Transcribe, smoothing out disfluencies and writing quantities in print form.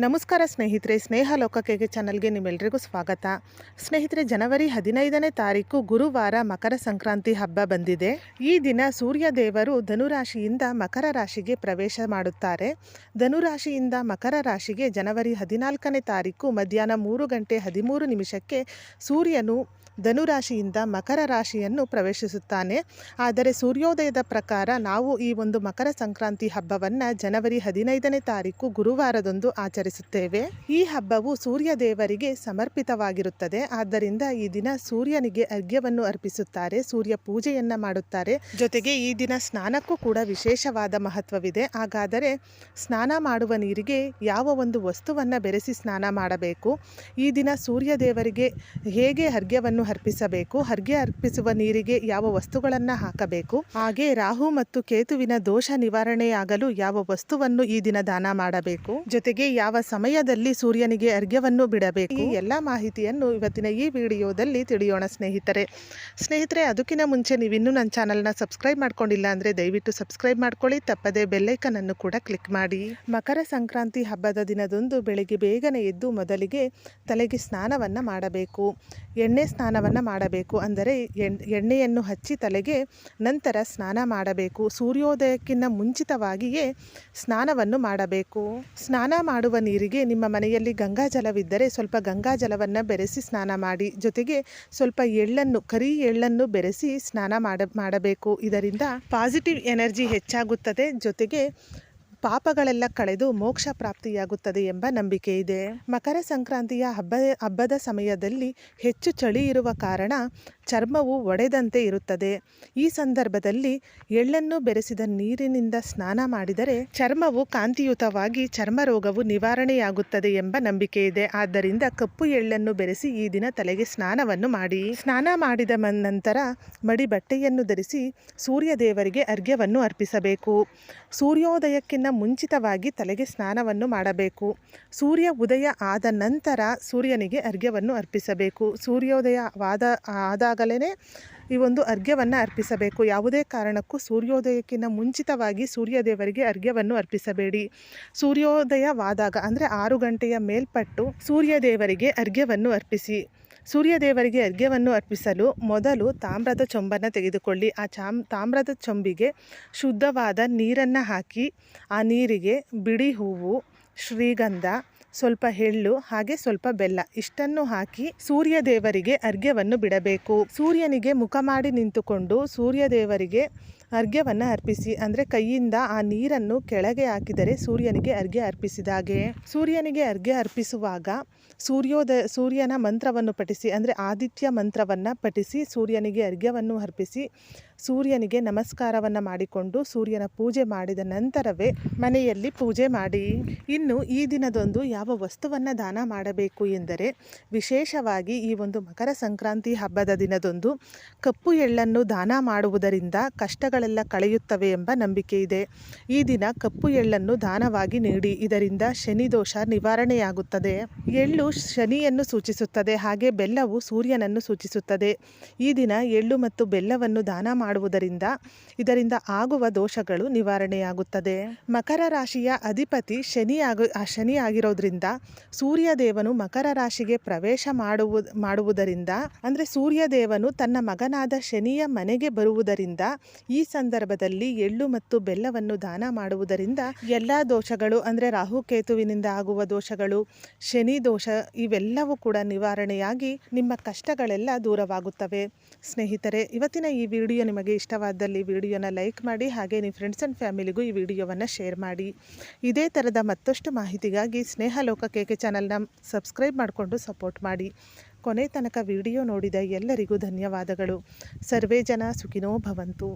ನಮಸ್ಕಾರ ಸ್ನೇಹಿತರೆ, ಸ್ನೇಹ ಲೋಕಕ್ಕೆ ಚಾನಲ್ಗೆ ನಿಮ್ಮೆಲ್ಲರಿಗೂ ಸ್ವಾಗತ. ಸ್ನೇಹಿತರೆ, ಜನವರಿ 15ನೇ ತಾರೀಕು ಗುರುವಾರ ಮಕರ ಸಂಕ್ರಾಂತಿ ಹಬ್ಬ ಬಂದಿದೆ. ಈ ದಿನ ಸೂರ್ಯ ದೇವರು ಧನುರಾಶಿಯಿಂದ ಮಕರ ರಾಶಿಗೆ ಪ್ರವೇಶ ಮಾಡುತ್ತಾರೆ. ಧನುರಾಶಿಯಿಂದ ಮಕರ ರಾಶಿಗೆ ಜನವರಿ 14ನೇ ತಾರೀಕು ಮಧ್ಯಾಹ್ನ 3:13 ಸೂರ್ಯನು ಧನುರಾಶಿಯಿಂದ ಮಕರ ರಾಶಿಯನ್ನು ಪ್ರವೇಶಿಸುತ್ತಾನೆ. ಆದರೆ ಸೂರ್ಯೋದಯದ ಪ್ರಕಾರ ನಾವು ಈ ಒಂದು ಮಕರ ಸಂಕ್ರಾಂತಿ ಹಬ್ಬವನ್ನು ಜನವರಿ 15ನೇ ತಾರೀಕು ಗುರುವಾರದಂದು ಆಚರಿಸುತ್ತೇವೆ. ಈ ಹಬ್ಬವು ಸೂರ್ಯ ದೇವರಿಗೆ ಸಮರ್ಪಿತವಾಗಿರುತ್ತದೆ. ಆದ್ದರಿಂದ ಈ ದಿನ ಸೂರ್ಯನಿಗೆ ಅರ್ಘ್ಯವನ್ನು ಅರ್ಪಿಸುತ್ತಾರೆ, ಸೂರ್ಯ ಪೂಜೆಯನ್ನು ಮಾಡುತ್ತಾರೆ. ಜೊತೆಗೆ ಈ ದಿನ ಸ್ನಾನಕ್ಕೂ ಕೂಡ ವಿಶೇಷವಾದ ಮಹತ್ವವಿದೆ. ಹಾಗಾದರೆ ಸ್ನಾನ ಮಾಡುವ ನೀರಿಗೆ ಯಾವ ಒಂದು ವಸ್ತುವನ್ನು ಬೆರೆಸಿ ಸ್ನಾನ ಮಾಡಬೇಕು, ಈ ದಿನ ಸೂರ್ಯ ದೇವರಿಗೆ ಹೇಗೆ ಅರ್ಘ್ಯವನ್ನು ಅರ್ಪಿಸಬೇಕು, ಅರ್ಘ್ಯ ಅರ್ಪಿಸುವ ನೀರಿಗೆ ಯಾವ ವಸ್ತುಗಳನ್ನು ಹಾಕಬೇಕು, ಹಾಗೆ ರಾಹು ಮತ್ತು ಕೇತುವಿನ ದೋಷ ನಿವಾರಣೆಯಾಗಲು ಯಾವ ವಸ್ತುವನ್ನು ಈ ದಿನ ದಾನ ಮಾಡಬೇಕು, ಜೊತೆಗೆ ಯಾವ ಸಮಯದಲ್ಲಿ ಸೂರ್ಯನಿಗೆ ಅರ್ಘ್ಯವನ್ನು ಬಿಡಬೇಕು, ಈ ಎಲ್ಲ ಮಾಹಿತಿಯನ್ನು ಇವತ್ತಿನ ಈ ವಿಡಿಯೋದಲ್ಲಿ ತಿಳಿಯೋಣ ಸ್ನೇಹಿತರೆ. ಅದಕ್ಕಿಂತ ಮುಂಚೆ ನೀವಿನ್ನೂ ನನ್ನ ಚಾನಲ್ನ ಸಬ್ಸ್ಕ್ರೈಬ್ ಮಾಡ್ಕೊಂಡಿಲ್ಲ ಅಂದರೆ ದಯವಿಟ್ಟು ಸಬ್ಸ್ಕ್ರೈಬ್ ಮಾಡ್ಕೊಳ್ಳಿ, ತಪ್ಪದೆ ಬೆಲ್ಲೈಕನ್ ಅನ್ನು ಕೂಡ ಕ್ಲಿಕ್ ಮಾಡಿ. ಮಕರ ಸಂಕ್ರಾಂತಿ ಹಬ್ಬದ ದಿನದಂದು ಬೆಳಿಗ್ಗೆ ಬೇಗನೆ ಎದ್ದು ಮೊದಲಿಗೆ ತಲೆಗೆ ಸ್ನಾನವನ್ನು ಮಾಡಬೇಕು. ಎಣ್ಣೆ ಸ್ನಾನವನ್ನು ಮಾಡಬೇಕು. ಅಂದರೆ ಎಣ್ಣೆಯನ್ನು ಹಚ್ಚಿ ತಲೆಗೆ ನಂತರ ಸ್ನಾನ ಮಾಡಬೇಕು. ಸೂರ್ಯೋದಯಕ್ಕಿಂತ ಮುಂಚಿತವಾಗಿಯೇ ಸ್ನಾನವನ್ನು ಮಾಡಬೇಕು. ಸ್ನಾನ ಮಾಡುವ ನೀರಿಗೆ ನಿಮ್ಮ ಮನೆಯಲ್ಲಿ ಗಂಗಾಜಲವಿದ್ದರೆ ಸ್ವಲ್ಪ ಗಂಗಾಜಲವನ್ನು ಬೆರೆಸಿ ಸ್ನಾನ ಮಾಡಿ. ಜೊತೆಗೆ ಸ್ವಲ್ಪ ಕರಿ ಎಳ್ಳನ್ನು ಬೆರೆಸಿ ಸ್ನಾನ ಮಾಡಬೇಕು. ಇದರಿಂದ ಪಾಸಿಟಿವ್ ಎನರ್ಜಿ ಹೆಚ್ಚಾಗುತ್ತದೆ. ಜೊತೆಗೆ ಪಾಪಗಳೆಲ್ಲ ಕಳೆದು ಮೋಕ್ಷ ಪ್ರಾಪ್ತಿಯಾಗುತ್ತದೆ ಎಂಬ ನಂಬಿಕೆ ಇದೆ. ಮಕರ ಸಂಕ್ರಾಂತಿಯ ಹಬ್ಬದ ಸಮಯದಲ್ಲಿ ಹೆಚ್ಚು ಚಳಿ ಇರುವ ಕಾರಣ ಚರ್ಮವು ಒಡೆದಂತೆ ಇರುತ್ತದೆ. ಈ ಸಂದರ್ಭದಲ್ಲಿ ಎಳ್ಳನ್ನು ಬೆರೆಸಿದ ನೀರಿನಿಂದ ಸ್ನಾನ ಮಾಡಿದರೆ ಚರ್ಮವು ಕಾಂತಿಯುತವಾಗಿ ಚರ್ಮ ರೋಗವು ನಿವಾರಣೆಯಾಗುತ್ತದೆ ಎಂಬ ನಂಬಿಕೆ ಇದೆ. ಆದ್ದರಿಂದ ಕಪ್ಪು ಎಳ್ಳನ್ನು ಬೆರೆಸಿ ಈ ದಿನ ತಲೆಗೆ ಸ್ನಾನವನ್ನು ಮಾಡಿ. ಸ್ನಾನ ಮಾಡಿದ ನಂತರ ಮಡಿ ಬಟ್ಟೆಯನ್ನು ಧರಿಸಿ ಸೂರ್ಯ ದೇವರಿಗೆ ಅರ್ಘ್ಯವನ್ನು ಅರ್ಪಿಸಬೇಕು. ಸೂರ್ಯೋದಯಕ್ಕಿಂತ ಮುಂಚಿತವಾಗಿ ತಲೆಗೆ ಸ್ನಾನವನ್ನು ಮಾಡಬೇಕು. ಸೂರ್ಯ ಉದಯ ಆದ ನಂತರ ಸೂರ್ಯನಿಗೆ ಅರ್ಘ್ಯವನ್ನು ಅರ್ಪಿಸಬೇಕು. ಸೂರ್ಯೋದಯ ಆದಾಗಲೇ ಈ ಒಂದು ಅರ್ಘ್ಯವನ್ನು ಅರ್ಪಿಸಬೇಕು. ಯಾವುದೇ ಕಾರಣಕ್ಕೂ ಸೂರ್ಯೋದಯಕ್ಕಿಂತ ಮುಂಚಿತವಾಗಿ ಸೂರ್ಯ ದೇವರಿಗೆ ಅರ್ಘ್ಯವನ್ನು ಅರ್ಪಿಸಬೇಡಿ. ಸೂರ್ಯೋದಯವಾದಾಗ ಅಂದರೆ 6 ಗಂಟೆಯ ಮೇಲ್ಪಟ್ಟು ಸೂರ್ಯ ದೇವರಿಗೆ ಅರ್ಘ್ಯವನ್ನು ಅರ್ಪಿಸಿ. ಸೂರ್ಯ ದೇವರಿಗೆ ಅರ್ಘ್ಯವನ್ನು ಅರ್ಪಿಸಲು ಮೊದಲು ತಾಮ್ರದ ಚೊಂಬನ್ನು ತೆಗೆದುಕೊಳ್ಳಿ. ಆ ತಾಮ್ರದ ಚೊಂಬಿಗೆ ಶುದ್ಧವಾದ ನೀರನ್ನು ಹಾಕಿ ಆ ನೀರಿಗೆ ಬಿಡಿ ಹೂವು, ಶ್ರೀಗಂಧ, ಸ್ವಲ್ಪ ಎಳ್ಳು ಹಾಗೆ ಸ್ವಲ್ಪ ಬೆಲ್ಲ ಇಷ್ಟನ್ನು ಹಾಕಿ ಸೂರ್ಯ ದೇವರಿಗೆ ಅರ್ಘ್ಯವನ್ನು ಬಿಡಬೇಕು. ಸೂರ್ಯನಿಗೆ ಮುಖ ಮಾಡಿ ನಿಂತುಕೊಂಡು ಸೂರ್ಯ ದೇವರಿಗೆ ಅರ್ಘ್ಯವನ್ನು ಅರ್ಪಿಸಿ. ಅಂದರೆ ಕೈಯಿಂದ ಆ ನೀರನ್ನು ಕೆಳಗೆ ಹಾಕಿದರೆ ಸೂರ್ಯನಿಗೆ ಅರ್ಘ್ಯ ಅರ್ಪಿಸಿದಾಗೆ. ಸೂರ್ಯನಿಗೆ ಅರ್ಘ್ಯ ಅರ್ಪಿಸುವಾಗ ಸೂರ್ಯನ ಮಂತ್ರವನ್ನು ಪಠಿಸಿ, ಅಂದರೆ ಆದಿತ್ಯ ಮಂತ್ರವನ್ನು ಪಠಿಸಿ ಸೂರ್ಯನಿಗೆ ಅರ್ಘ್ಯವನ್ನು ಅರ್ಪಿಸಿ ಸೂರ್ಯನಿಗೆ ನಮಸ್ಕಾರವನ್ನು ಮಾಡಿಕೊಂಡು ಸೂರ್ಯನ ಪೂಜೆ ಮಾಡಿದ ನಂತರವೇ ಮನೆಯಲ್ಲಿ ಪೂಜೆ ಮಾಡಿ. ಇನ್ನು ಈ ದಿನದಂದು ಯಾವ ವಸ್ತುವನ್ನು ದಾನ ಮಾಡಬೇಕು ಎಂದರೆ, ವಿಶೇಷವಾಗಿ ಈ ಒಂದು ಮಕರ ಸಂಕ್ರಾಂತಿ ಹಬ್ಬದ ದಿನದಂದು ಕಪ್ಪು ಎಳ್ಳನ್ನು ದಾನ ಮಾಡುವುದರಿಂದ ಕಷ್ಟಗಳೆಲ್ಲ ಕಳೆಯುತ್ತವೆ ಎಂಬ ನಂಬಿಕೆ ಇದೆ. ಈ ದಿನ ಕಪ್ಪು ಎಳ್ಳನ್ನು ದಾನವಾಗಿ ನೀಡಿ. ಇದರಿಂದ ಶನಿ ದೋಷ ನಿವಾರಣೆಯಾಗುತ್ತದೆ. ಎಳ್ಳು ಶನಿಯನ್ನು ಸೂಚಿಸುತ್ತದೆ, ಹಾಗೆ ಬೆಲ್ಲವು ಸೂರ್ಯನನ್ನು ಸೂಚಿಸುತ್ತದೆ. ಈ ದಿನ ಎಳ್ಳು ಮತ್ತು ಬೆಲ್ಲವನ್ನು ದಾನ ಮಾಡುವುದರಿಂದ ಇದರಿಂದ ಆಗುವ ದೋಷಗಳು ನಿವಾರಣೆಯಾಗುತ್ತದೆ. ಮಕರ ರಾಶಿಯ ಅಧಿಪತಿ ಶನಿ ಆಗಿರೋದ್ರಿಂದ ಸೂರ್ಯ ದೇವನು ಮಕರ ರಾಶಿಗೆ ಪ್ರವೇಶ ಮಾಡುವುದರಿಂದ ಅಂದರೆ ಸೂರ್ಯ ದೇವನು ತನ್ನ ಮಗನಾದ ಶನಿಯ ಮನೆಗೆ ಬರುವುದರಿಂದ ಈ ಸಂದರ್ಭದಲ್ಲಿ ಎಳ್ಳು ಮತ್ತು ಬೆಲ್ಲವನ್ನು ದಾನ ಮಾಡುವುದರಿಂದ ಎಲ್ಲ ದೋಷಗಳು ಅಂದರೆ ರಾಹು ಕೇತುವಿನಿಂದ ಆಗುವ ದೋಷಗಳು, ಶನಿ ದೋಷ ಇವೆಲ್ಲವೂ ಕೂಡ ನಿವಾರಣೆಯಾಗಿ ನಿಮ್ಮ ಕಷ್ಟಗಳೆಲ್ಲ ದೂರವಾಗುತ್ತವೆ. ಸ್ನೇಹಿತರೆ, ಇವತ್ತಿನ ಈ ವಿಡಿಯೋ ನಿಮಗೆ ಇಷ್ಟವಾದಲ್ಲಿ ವಿಡಿಯೋನ ಲೈಕ್ ಮಾಡಿ, ಹಾಗೆ ನಿಮ್ಮ ಫ್ರೆಂಡ್ಸ್ ಆ್ಯಂಡ್ ಫ್ಯಾಮಿಲಿಗೂ ಈ ವಿಡಿಯೋವನ್ನು ಶೇರ್ ಮಾಡಿ. ಇದೇ ಥರದ ಮತ್ತಷ್ಟು ಮಾಹಿತಿಗಾಗಿ ಸ್ನೇಹ ಲೋಕ KK ಚಾನಲ್ನ ಸಬ್ಸ್ಕ್ರೈಬ್ ಮಾಡಿಕೊಂಡು ಸಪೋರ್ಟ್ ಮಾಡಿ. ಕೊನೆ ತನಕ ವಿಡಿಯೋ ನೋಡಿದ ಎಲ್ಲರಿಗೂ ಧನ್ಯವಾದಗಳು. ಸರ್ವೇ ಜನ ಸುಖಿನೋ ಭವಂತು.